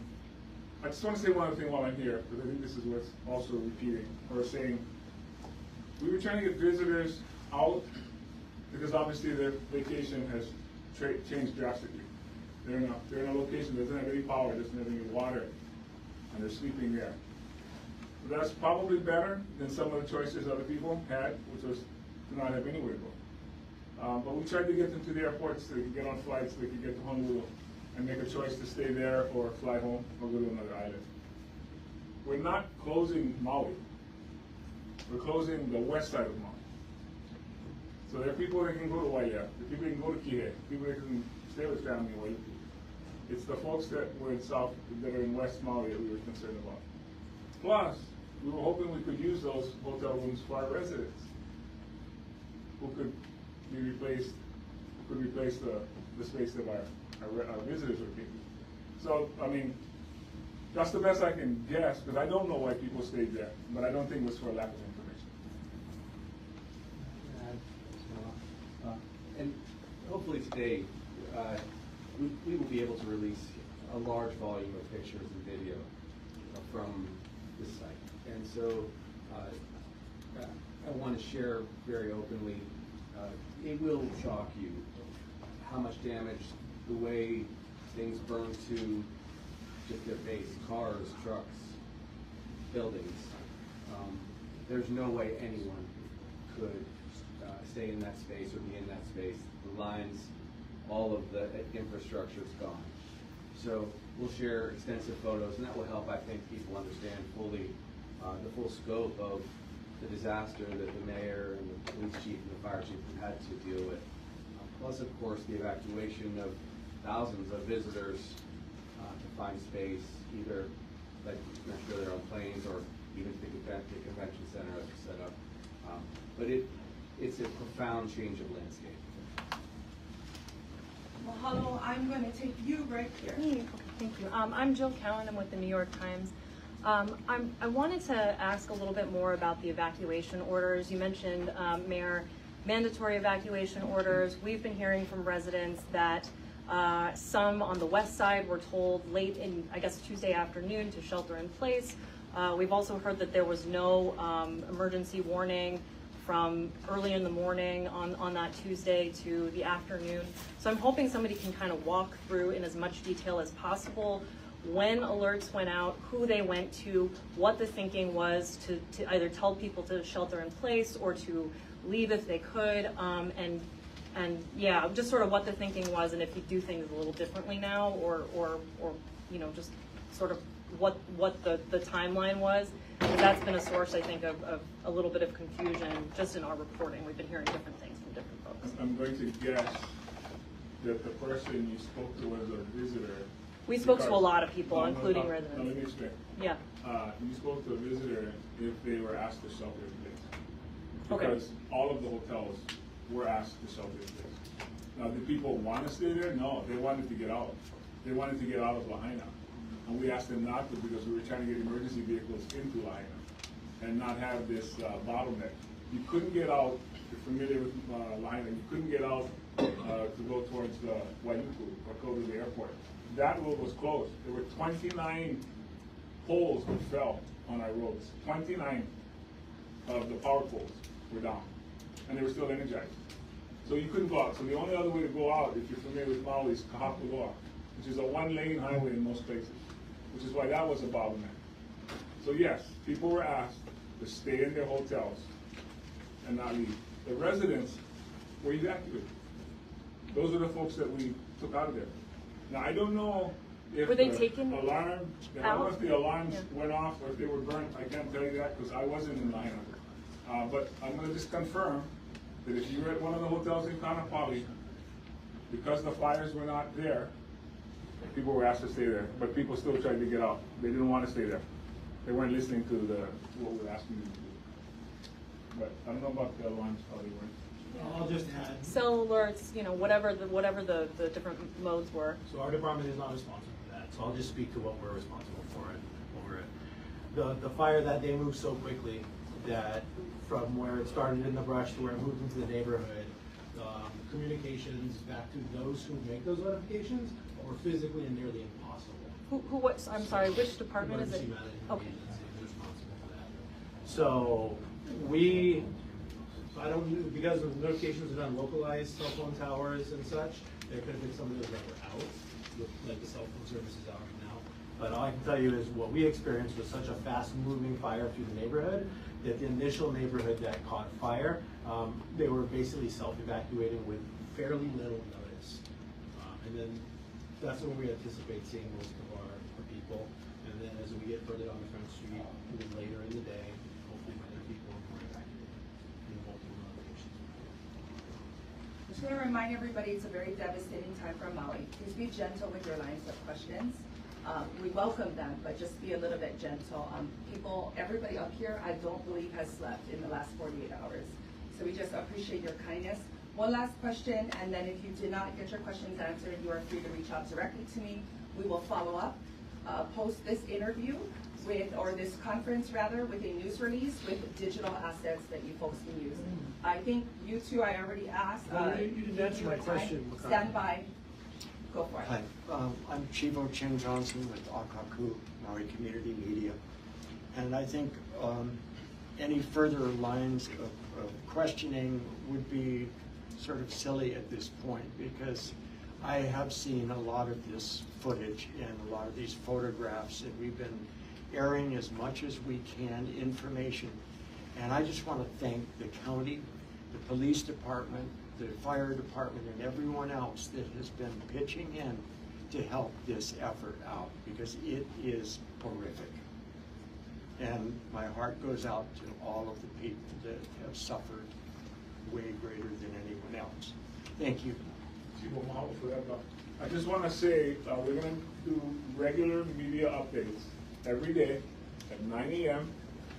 just want to say one other thing while I'm here, because I think this is what's also repeating or saying. We were trying to get visitors out because obviously their vacation has changed drastically. They're in a location that doesn't have any power, doesn't have any water, and they're sleeping there. So that's probably better than some of the choices other people had, which was to not have anywhere to go. But we tried to get them to the airports so they could get on flights, so they could get to Honolulu and make a choice to stay there or fly home or go to another island. We're not closing Maui. We're closing the west side of Maui. So there are people that can go to Wailea, there are people that can go to Kihei, people that can stay with family in Wailuku. It's the folks that were in South, that are in West Maui that we were concerned about. Plus, we were hoping we could use those hotel rooms for our residents, who could be replaced, who could replace the space that our visitors were taking. So, I mean, that's the best I can guess, because I don't know why people stayed there, but I don't think it was for a lack of information. And hopefully today, we will be able to release a large volume of pictures and video from this site. And so I want to share very openly, it will shock you how much damage, the way things burn to just their base, cars, trucks, buildings. There's no way anyone could stay in that space or be in that space. The lines, all of the infrastructure is gone. So we'll share extensive photos, and that will help, I think, people understand fully the full scope of the disaster that the mayor and the police chief and the fire chief had to deal with. Plus, of course, the evacuation of thousands of visitors to find space, either like make sure they're on planes or even the convention center as it's set up. But it's a profound change of landscape. Mahalo, I'm going to take you right here. Okay, thank you. I'm Jill Cowan. I'm with the New York Times. I wanted to ask a little bit more about the evacuation orders. You mentioned, Mayor, mandatory evacuation orders. We've been hearing from residents that some on the west side were told late in, I guess, Tuesday afternoon to shelter in place. We've also heard that there was no emergency warning from early in the morning on that Tuesday to the afternoon. So I'm hoping somebody can kind of walk through in as much detail as possible when alerts went out, who they went to, what the thinking was to either tell people to shelter in place or to leave if they could, and yeah, just sort of what the thinking was, and if you do things a little differently now, or you know, just sort of what the timeline was. That's been a source, I think, of a little bit of confusion just in our reporting. We've been hearing different things from different folks. I'm going to guess that the person you spoke to was a visitor. We spoke to a lot of people, including residents. Let me explain. Yeah. You spoke to a visitor if they were asked to shelter in place. Okay. Because all of the hotels were asked to shelter in place. Now, did people want to stay there? No, they wanted to get out. They wanted to get out of Lahaina. And we asked them not to because we were trying to get emergency vehicles into Lahaina and not have this bottleneck. You couldn't get out, if you're familiar with Lahaina, you couldn't get out to go towards Waiuku or go to the airport. That road was closed. There were 29 poles that fell on our roads. 29 of the power poles were down, and they were still energized. So you couldn't go out. So the only other way to go out, if you're familiar with Maui, is Kahapaloa, which is a one-lane highway in most places, which is why that was a bottleneck. So yes, people were asked to stay in their hotels and not leave. The residents were evacuated. Those are the folks that we took out of there. Now, I don't know if were they the taken alarm, I don't know if the alarms went off or if they were burnt. I can't tell you that because I wasn't in Lahaina. But I'm going to just confirm that if you were at one of the hotels in Kaanapali, because the fires were not there, people were asked to stay there, but people still tried to get out. They didn't want to stay there. They weren't listening to what we were asking them to do. But I don't know about the alarms, how they went. I'll just add. Cell alerts, you know, whatever the different modes were. So our department is not responsible for that. So I'll just speak to what we're responsible for it. The fire that day moved so quickly that from where it started in the brush to where it moved into the neighborhood, communications back to those who make those notifications were physically and nearly impossible. I'm sorry, which department is it? Emergency management Okay. agency is responsible for that. So I don't, because the notifications are done localized cell phone towers and such, there could have been some of those that were out, like the cell phone services out right now. But all I can tell you is what we experienced was such a fast moving fire through the neighborhood that the initial neighborhood that caught fire, they were basically self-evacuating with fairly little notice. And then that's when we anticipate seeing most of our people. And then as we get further down the Front Street, later in the day, hopefully other people are more evacuated in multiple locations. Just want to remind everybody it's a very devastating time for Maui. Please be gentle with your lines of questions. We welcome them, but just be a little bit gentle. Everybody up here, I don't believe has slept in the last 48 hours. So we just appreciate your kindness. One last question, and then if you did not get your questions answered, you are free to reach out directly to me. We will follow up, post this interview or this conference rather, with a news release with digital assets that you folks can use. I think you two, I already asked. You didn't answer my question. Stand by. Go for it. Hi, I'm Chivo Chen Johnson with Akaku Maui Community Media. And I think any further lines of questioning would be sort of silly at this point, because I have seen a lot of this footage and a lot of these photographs, and we've been airing as much as we can information. And I just want to thank the county, the police department, the fire department, and everyone else that has been pitching in to help this effort out, because it is horrific. And my heart goes out to all of the people that have suffered way greater than anyone else. Thank you. I just want to say we're going to do regular media updates every day at 9 a.m.,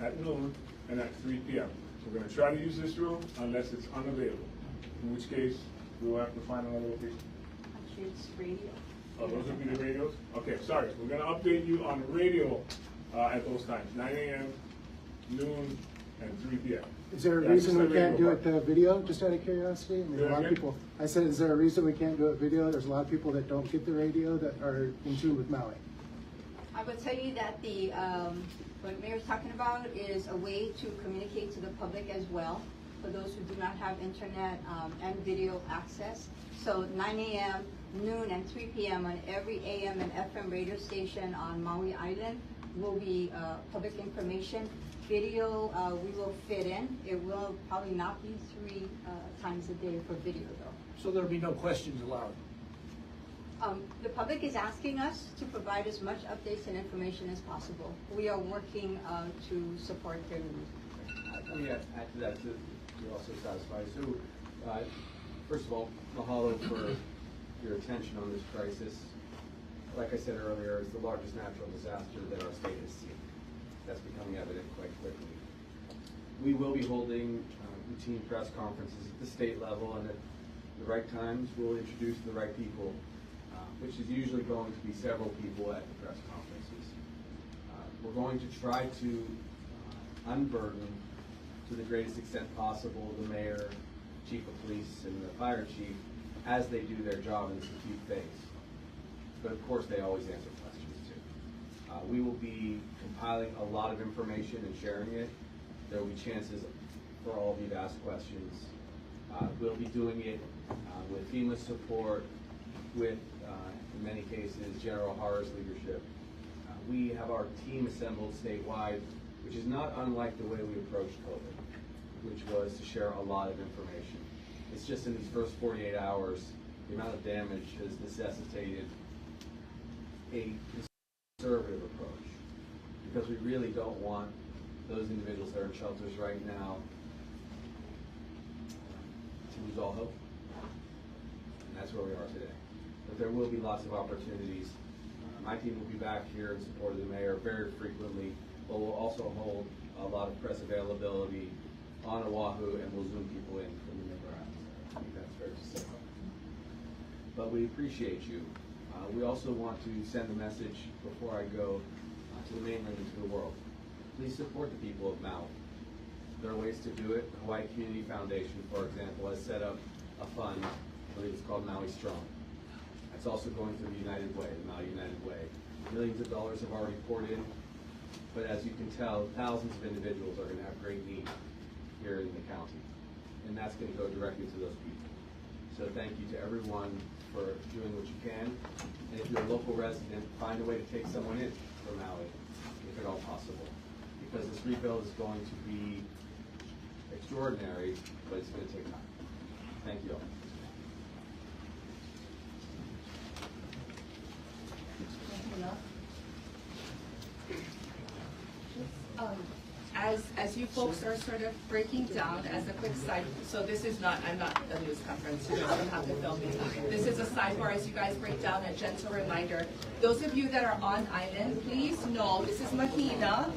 at noon, and at 3 p.m. We're going to try to use this room unless it's unavailable, in which case we will have to find another location. Actually, it's radio. Oh, those would be the radios? Okay, sorry. We're going to update you on radio at those times, 9 a.m., noon, and 3 p.m. Is there a reason we can't do it video, just out of curiosity? I mean, a lot of people, I said, is there a reason we can't do it video? There's a lot of people that don't get the radio that are in tune with Maui. I will tell you that what Mayor's talking about is a way to communicate to the public as well, for those who do not have internet and video access. So 9 a.m., noon and 3 p.m. on every AM and FM radio station on Maui Island will be public information. Video we will fit in. It will probably not be 3 times a day for video though. So there'll be no questions allowed? The public is asking us to provide as much updates and information as possible. We are working to support their needs. Let me add to that, so you're also satisfied. So, first of all, mahalo for your attention on this crisis. Like I said earlier, it's the largest natural disaster that our state has seen. That's becoming evident quite quickly. We will be holding routine press conferences at the state level, and at the right times, we'll introduce the right people, which is usually going to be several people at the press conferences. We're going to try to unburden, to the greatest extent possible, the mayor, chief of police, and the fire chief as they do their job in this acute phase. But of course, they always answer questions too. We will be compiling a lot of information and sharing it. There will be chances for all of you to ask questions. We'll be doing it with FEMA support, with, in many cases, General Harr's leadership. We have our team assembled statewide, which is not unlike the way we approached COVID, which was to share a lot of information. It's just in these first 48 hours, the amount of damage has necessitated a conservative approach, because we really don't want those individuals that are in shelters right now to lose all hope. And that's where we are today. But there will be lots of opportunities. My team will be back here in support of the mayor very frequently, but we'll also hold a lot of press availability on Oahu, and we'll Zoom people in from the member apps. I think that's fair to say. But we appreciate you. We also want to send a message before I go to the mainland and to the world. Please support the people of Maui. There are ways to do it. The Hawaii Community Foundation, for example, has set up a fund. I believe it's called Maui Strong. It's also going through the United Way, the Maui United Way. Millions of dollars have already poured in, but as you can tell, thousands of individuals are going to have great need here in the county, and that's going to go directly to those people. So thank you to everyone for doing what you can, and if you're a local resident, find a way to take someone in from Maui, if at all possible, because this rebuild is going to be extraordinary, but it's going to take time. Thank you all. As you folks are sort of breaking down, as a quick side, so this is not, I'm not a news conference, you don't have to film me. This is a sidebar as you guys break down, a gentle reminder. Those of you that are on island, please know this is Mahina.